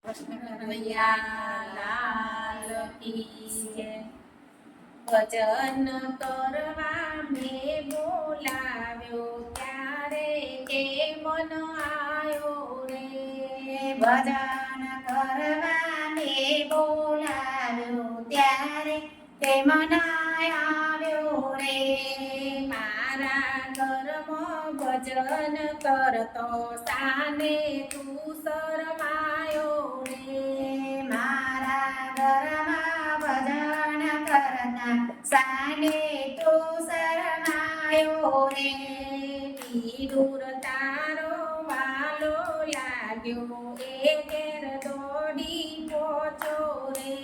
કૃષ્ણ કનૈયા લાલ કી જય। ભજન કરવા મેં બોલાવ્યો ત્યારે કે મન આયો રે। ભજન કરવા મેં બોલાવ્યો ત્યારે તે મન આવ્યો રે। મારા ઘરમાં ભજન કરતો સાને તું શરમાયો રે। મારા ઘરમાં ભજન કરતા સાને તું શરમાયો રે। વિદુર તારો વાલો લાગ્યો એ ઘેર દોડી પહોંચો રે।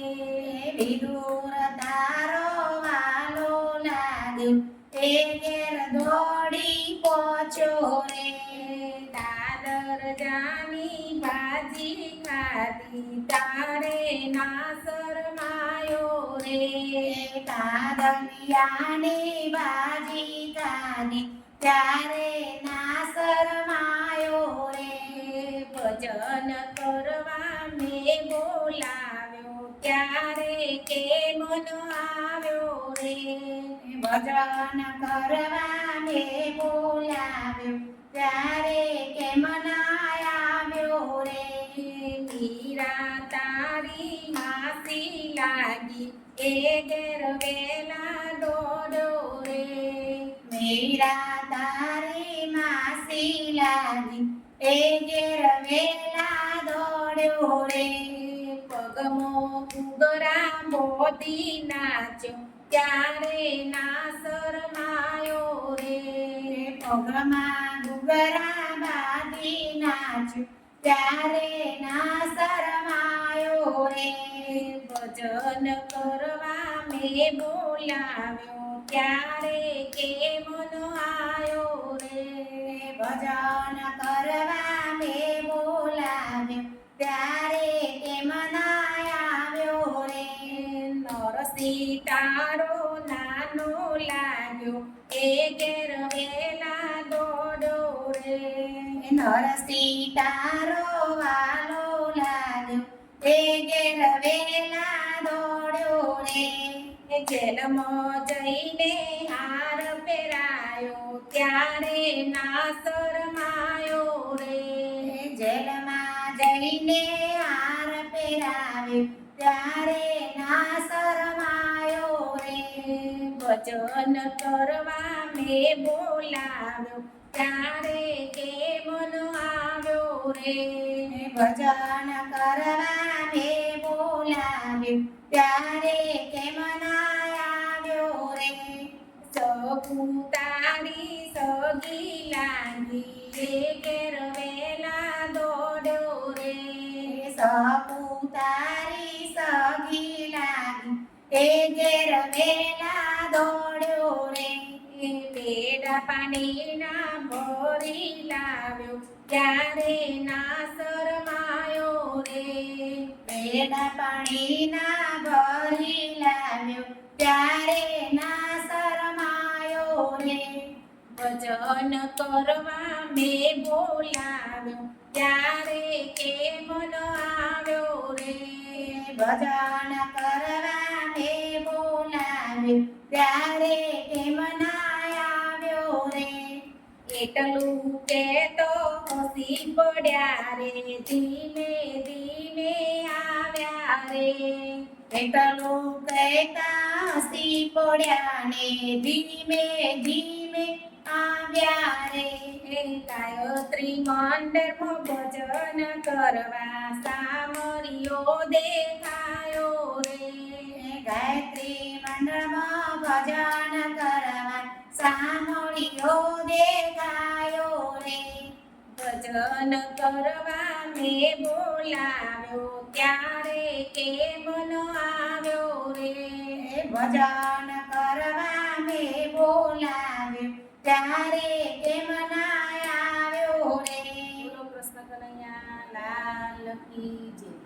વિદુર તારો વાલો લાગ્યો એ ઘેર દોડી પહોંચ્યો રે। દાદર જાની ભાજી ખાધી તારે ના શરમાયો રે। કાદલિયાની ભાજી ખાધી ત્યારે ના શરમાયો રે। ભજન કરવા મેં બોલાવ્યો ત્યારે કે મન આવ્યો રે। ભજન કરવા મેં બોલાવ્યો ત્યારે કે મન આવ્યો રે। મીરા તારી માસી લાગી એ ઘેર વેલા દોડ્યો રે। મીરા તારી માસી લાગી એ ઘેર વેલા દોડ્યો રે। પગમો ઉગરા મોતી નાચ્યો ત્યારે ના શરમાયો રે। પગમાં ઘૂઘરા બાંધી નાચ્યું ત્યારે ના શરમાયો રે। ભજન કરવા મેં બોલાવ્યો ત્યારે કે મન આયો રે। ભજન કરવા મેં બોલાવ્યો ત્યારે કે મન આવ્યો રે। નરસિંહ તારો નાનો લાગ્યો એ ઘેર વેલા દોડ્યો રે। નરસિંહ તારો વાલો લાગ્યો એ ઘેર વેલા દોડ્યો રે। જેલમાં જઈને હાર પહેરાયો ત્યારે ના શરમાયો રે। જેલમાં જઈને હાર પહેરાવ્યો ત્યારે ના શરમાયો રે। ભજન કરવા મેં બોલાવ્યો ત્યારે કે મન આવ્યો રે। ભજન કરવા મેં બોલાવ્યો ત્યારે કે મન આવ્યો રે। સપુતારી સગી લાગી એ ઘેર વેલા દોડ્યો રે। સપુતારી સગી લાગી એ ઘેર વેલા દોડ્યો રે। બેડા પાણીના ભરી લાવ્યો ત્યારે ના શરમાયો રે। બેડા પાણીના ભરી લાવ્યો ત્યારે ના શરમાયો રે। ભજન કરવા મેં બોલાવ્યો ત્યારે કે મન આવ્યો રે। ભજન કરવા મેં બોલાવ્યો ત્યારે કે મન આવ્યો રે। એટલું કેતો હસી પડ્યા રે ધીમે ધીમે આવ્યા રે। એટલું કહેતા હસી પડ્યા ને ધીમે ધીમે આવ્યા રે। ગાયત્રી મંડળમાં ભજન કરવા સામરિયો દેખાયો રે। ગાયત્રી મંડળમાં ભજન કરવા સામળિયો દેખાયો રે। ભજન કરવા મેં બોલાવ્યો ત્યારે કે મન આવ્યો રે। ભજન કરવા મેં બોલાવ્યો ત્યારે કે મન આવ્યો રે। બોલો કૃષ્ણ કનૈયા લાલ કી જય।